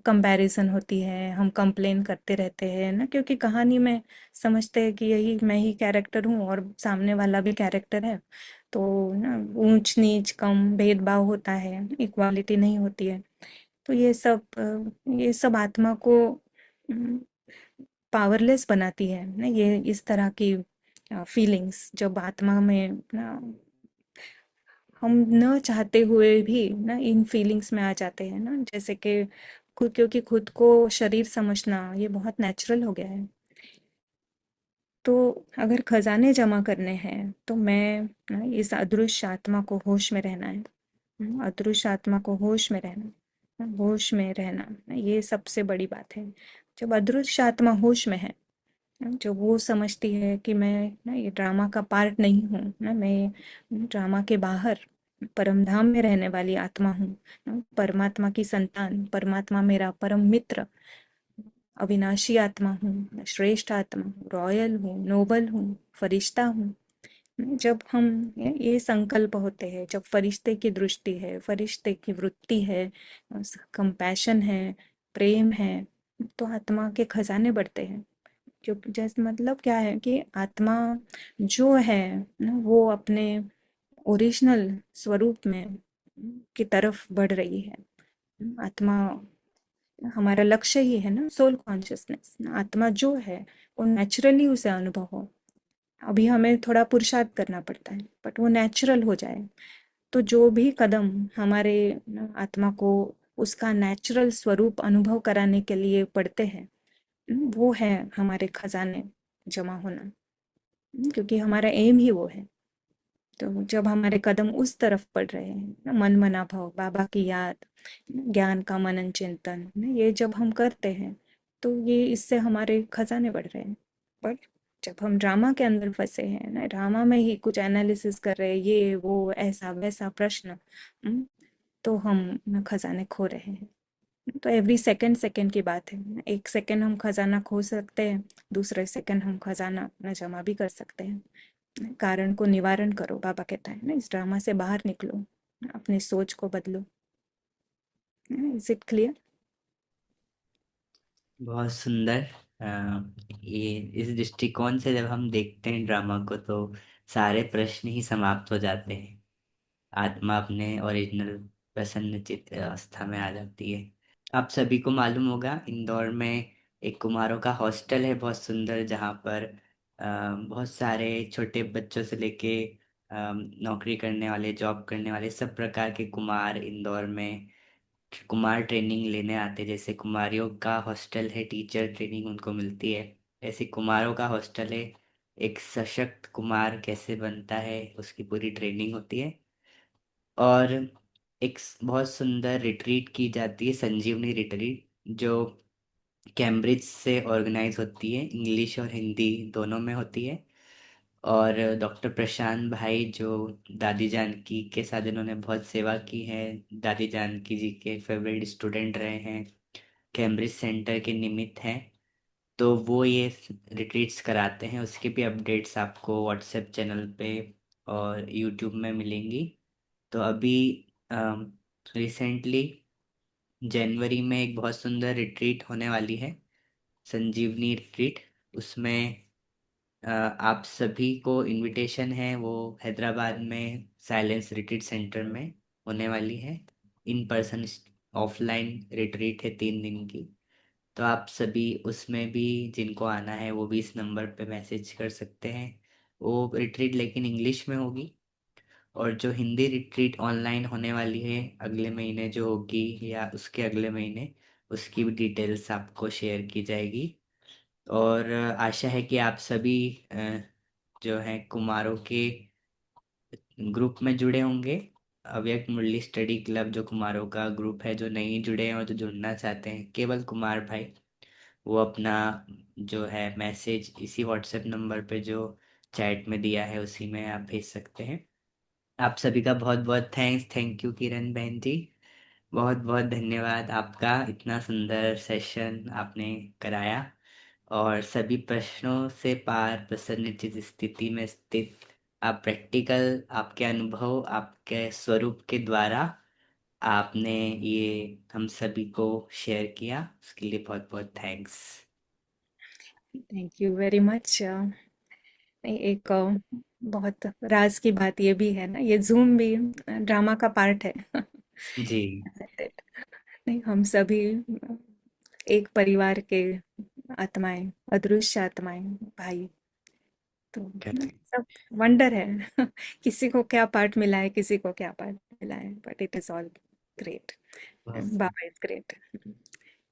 कंपैरिजन होती है, हम कंप्लेन करते रहते हैं ना, क्योंकि कहानी में समझते हैं कि यही मैं ही कैरेक्टर हूँ और सामने वाला भी कैरेक्टर है, तो ना ऊंच नीच कम भेदभाव होता है, इक्वालिटी नहीं होती है। तो ये सब आत्मा को पावरलेस बनाती है ना, ये इस तरह की फीलिंग्स जब आत्मा में ना हम न चाहते हुए भी ना इन फीलिंग्स में आ जाते हैं ना, जैसे कि खुद, क्योंकि खुद को शरीर समझना ये बहुत नेचुरल हो गया है। तो अगर खजाने जमा करने हैं तो मैं ना इस अदृश्य आत्मा को होश में रहना है, अदृश्य आत्मा को होश में रहना, होश में रहना, ये सबसे बड़ी बात है। जब अदृश्य आत्मा होश में है, जो वो समझती है कि मैं ना ये ड्रामा का पार्ट नहीं हूँ ना, मैं ड्रामा के बाहर परम धाम में रहने वाली आत्मा हूँ ना, परमात्मा की संतान, परमात्मा मेरा परम मित्र, अविनाशी आत्मा हूँ, श्रेष्ठ आत्मा हूँ, रॉयल हूँ, नोबल हूँ, फरिश्ता हूँ। जब हम ये संकल्प होते हैं, जब फरिश्ते की दृष्टि है, फरिश्ते की वृत्ति है, कंपैशन है, प्रेम है, तो आत्मा के खजाने बढ़ते हैं। क्योंकि जैसे मतलब क्या है कि आत्मा जो है ना वो अपने ओरिजिनल स्वरूप में की तरफ बढ़ रही है। आत्मा हमारा लक्ष्य ही है ना, सोल कॉन्शियसनेस, आत्मा जो है वो नेचुरली उसे अनुभव हो। अभी हमें थोड़ा पुरुषार्थ करना पड़ता है, बट वो नेचुरल हो जाए, तो जो भी कदम हमारे आत्मा को उसका नेचुरल स्वरूप अनुभव कराने के लिए पड़ते हैं, वो है हमारे खजाने जमा होना, क्योंकि हमारा एम ही वो है। तो जब हमारे कदम उस तरफ पड़ रहे हैं ना, मन मना भाव, बाबा की याद, ज्ञान का मनन चिंतन, ये जब हम करते हैं तो ये इससे हमारे खजाने बढ़ रहे हैं। बट जब हम ड्रामा के अंदर फंसे हैं ना, ड्रामा में ही कुछ एनालिसिस कर रहे हैं, ये वो ऐसा वैसा प्रश्न, तो हम ना खजाने खो रहे हैं। तो एवरी सेकंड सेकंड की बात है, एक सेकंड हम खजाना खो सकते हैं, दूसरे सेकंड हम खजाना अपना जमा भी कर सकते हैं। कारण को निवारण करो, बाबा कहता है ना, इस ड्रामा से बाहर निकलो, अपनी सोच को बदलो। Is it clear?
बहुत सुंदर। अ, ये इस दृष्टिकोण से जब हम देखते हैं ड्रामा को तो सारे प्रश्न ही समाप्त हो जाते हैं। आत्मा अपने ओरिजिनल प्रसन्न चित्त अवस्था में आ जाती है। आप सभी को मालूम होगा इंदौर में एक कुम्हारों का हॉस्टल है बहुत सुंदर, जहाँ पर बहुत सारे छोटे बच्चों से लेके नौकरी करने वाले, जॉब करने वाले सब प्रकार के कुम्हार इंदौर में कुमार ट्रेनिंग लेने आते हैं। जैसे कुमारियों का हॉस्टल है, टीचर ट्रेनिंग उनको मिलती है, ऐसे कुमारों का हॉस्टल है। एक सशक्त कुमार कैसे बनता है उसकी पूरी ट्रेनिंग होती है। और एक बहुत सुंदर रिट्रीट की जाती है, संजीवनी रिट्रीट, जो कैम्ब्रिज से ऑर्गेनाइज होती है, इंग्लिश और हिंदी दोनों में होती है। और डॉक्टर प्रशांत भाई जो दादी जानकी के साथ इन्होंने बहुत सेवा की है, दादी जानकी जी के फेवरेट स्टूडेंट रहे हैं, कैम्ब्रिज सेंटर के निमित्त हैं, तो वो ये रिट्रीट्स कराते हैं। उसके भी अपडेट्स आपको व्हाट्सएप चैनल पे और यूट्यूब में मिलेंगी। तो अभी रिसेंटली जनवरी में एक बहुत सुंदर रिट्रीट होने वाली है, संजीवनी रिट्रीट। उसमें आप सभी को इनविटेशन है। वो हैदराबाद में साइलेंस रिट्रीट सेंटर में होने वाली है। इन पर्सन ऑफलाइन रिट्रीट है 3 दिन की। तो आप सभी उसमें भी, जिनको आना है वो भी इस नंबर पे मैसेज कर सकते हैं। वो रिट्रीट लेकिन इंग्लिश में होगी। और जो हिंदी रिट्रीट ऑनलाइन होने वाली है अगले महीने जो होगी, या उसके अगले महीने, उसकी भी डिटेल्स आपको शेयर की जाएगी। और आशा है कि आप सभी जो है कुमारों के ग्रुप में जुड़े होंगे। अव्यक्त मुरली स्टडी क्लब जो कुमारों का ग्रुप है, जो नहीं जुड़े हैं और जो जुड़ना चाहते हैं, केवल कुमार भाई, वो अपना जो है मैसेज इसी व्हाट्सएप नंबर पे जो चैट में दिया है उसी में आप भेज सकते हैं। आप सभी का बहुत बहुत थैंक यू किरण बहन जी। बहुत बहुत धन्यवाद आपका, इतना सुंदर सेशन आपने कराया। और सभी प्रश्नों से पार प्रसन्नचित्त स्थिति में स्थित आप प्रैक्टिकल, आपके अनुभव, आपके स्वरूप के द्वारा आपने ये हम सभी को शेयर किया, उसके लिए बहुत बहुत thanks.
Thank you very much. एक बहुत राज की बात ये भी है ना, ये जूम भी ड्रामा का पार्ट है।
जी।
नहीं, हम सभी एक परिवार के आत्माएं, अदृश्य आत्माएं, भाई। तो सब वंडर है। किसी को क्या पार्ट मिला है, किसी को क्या पार्ट मिला है, but it is all great.
बहुत
Baba is great.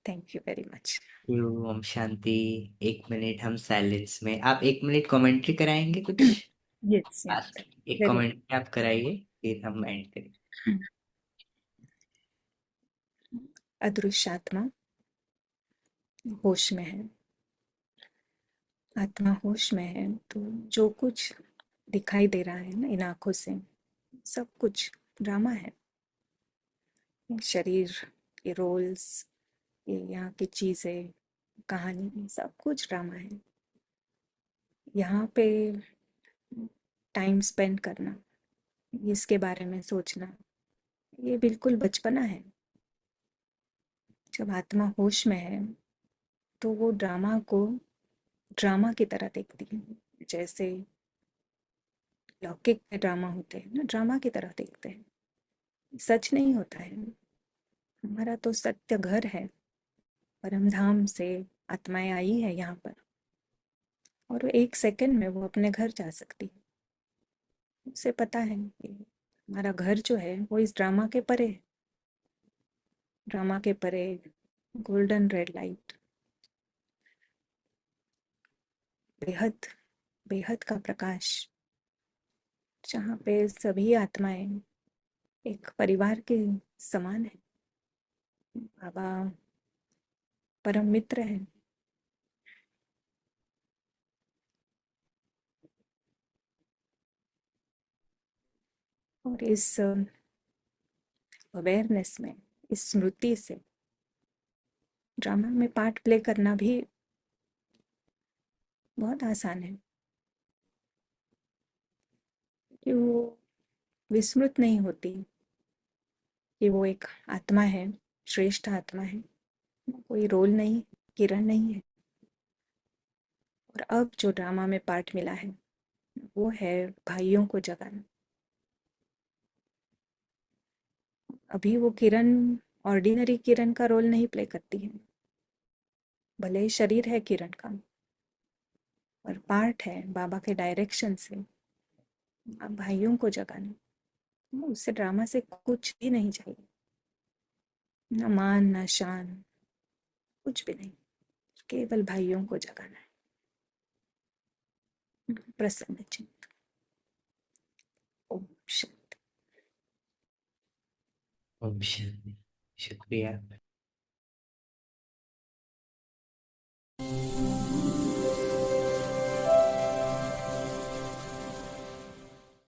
Thank you very much.
ओम शांति। 1 मिनट हम साइलेंस में, आप 1 मिनट कमेंट्री कराएंगे कुछ?
यस यस,
लास्ट एक
जरूर।
कमेंट आप कराइए, फिर हम एंड करें।
अदृश्य आत्मा होश में है। आत्मा होश में है तो जो कुछ दिखाई दे रहा है ना इन आंखों से, सब कुछ ड्रामा है। ये शरीर, ये रोल्स, ये यहाँ की चीजें, कहानी, सब कुछ ड्रामा है। यहाँ पे टाइम स्पेंड करना, इसके बारे में सोचना, ये बिल्कुल बचपना है। जब आत्मा होश में है तो वो ड्रामा को ड्रामा की तरह देखती है। जैसे लौकिक के ड्रामा होते हैं ना, ड्रामा की तरह देखते हैं, सच नहीं होता है। हमारा तो सत्य घर है, परम धाम से आत्माएं आई है यहाँ पर, और वो 1 सेकंड में वो अपने घर जा सकती है। उसे पता है कि हमारा घर जो है वो इस ड्रामा के परे है। ड्रामा के परे गोल्डन रेड लाइट, बेहद बेहद का प्रकाश, जहाँ पे सभी आत्माएं एक परिवार के समान है। बाबा परम मित्र है। और इस अवेयरनेस में, इस स्मृति से ड्रामा में पार्ट प्ले करना भी बहुत आसान है, कि वो विस्मृत नहीं होती कि वो एक आत्मा है, श्रेष्ठ आत्मा है, कोई रोल नहीं, किरण नहीं है। और अब जो ड्रामा में पार्ट मिला है वो है भाइयों को जगाना। अभी वो किरण ऑर्डिनरी किरण का रोल नहीं प्ले करती है, भले ही शरीर है किरण का, और पार्ट है बाबा के डायरेक्शन से अब भाइयों को जगाना। उससे ड्रामा से कुछ भी नहीं चाहिए, न मान न शान, कुछ भी नहीं, केवल भाइयों को जगाना है। प्रसन्न चित्त। ओम शांति।
ओम शांति। शुक्रिया।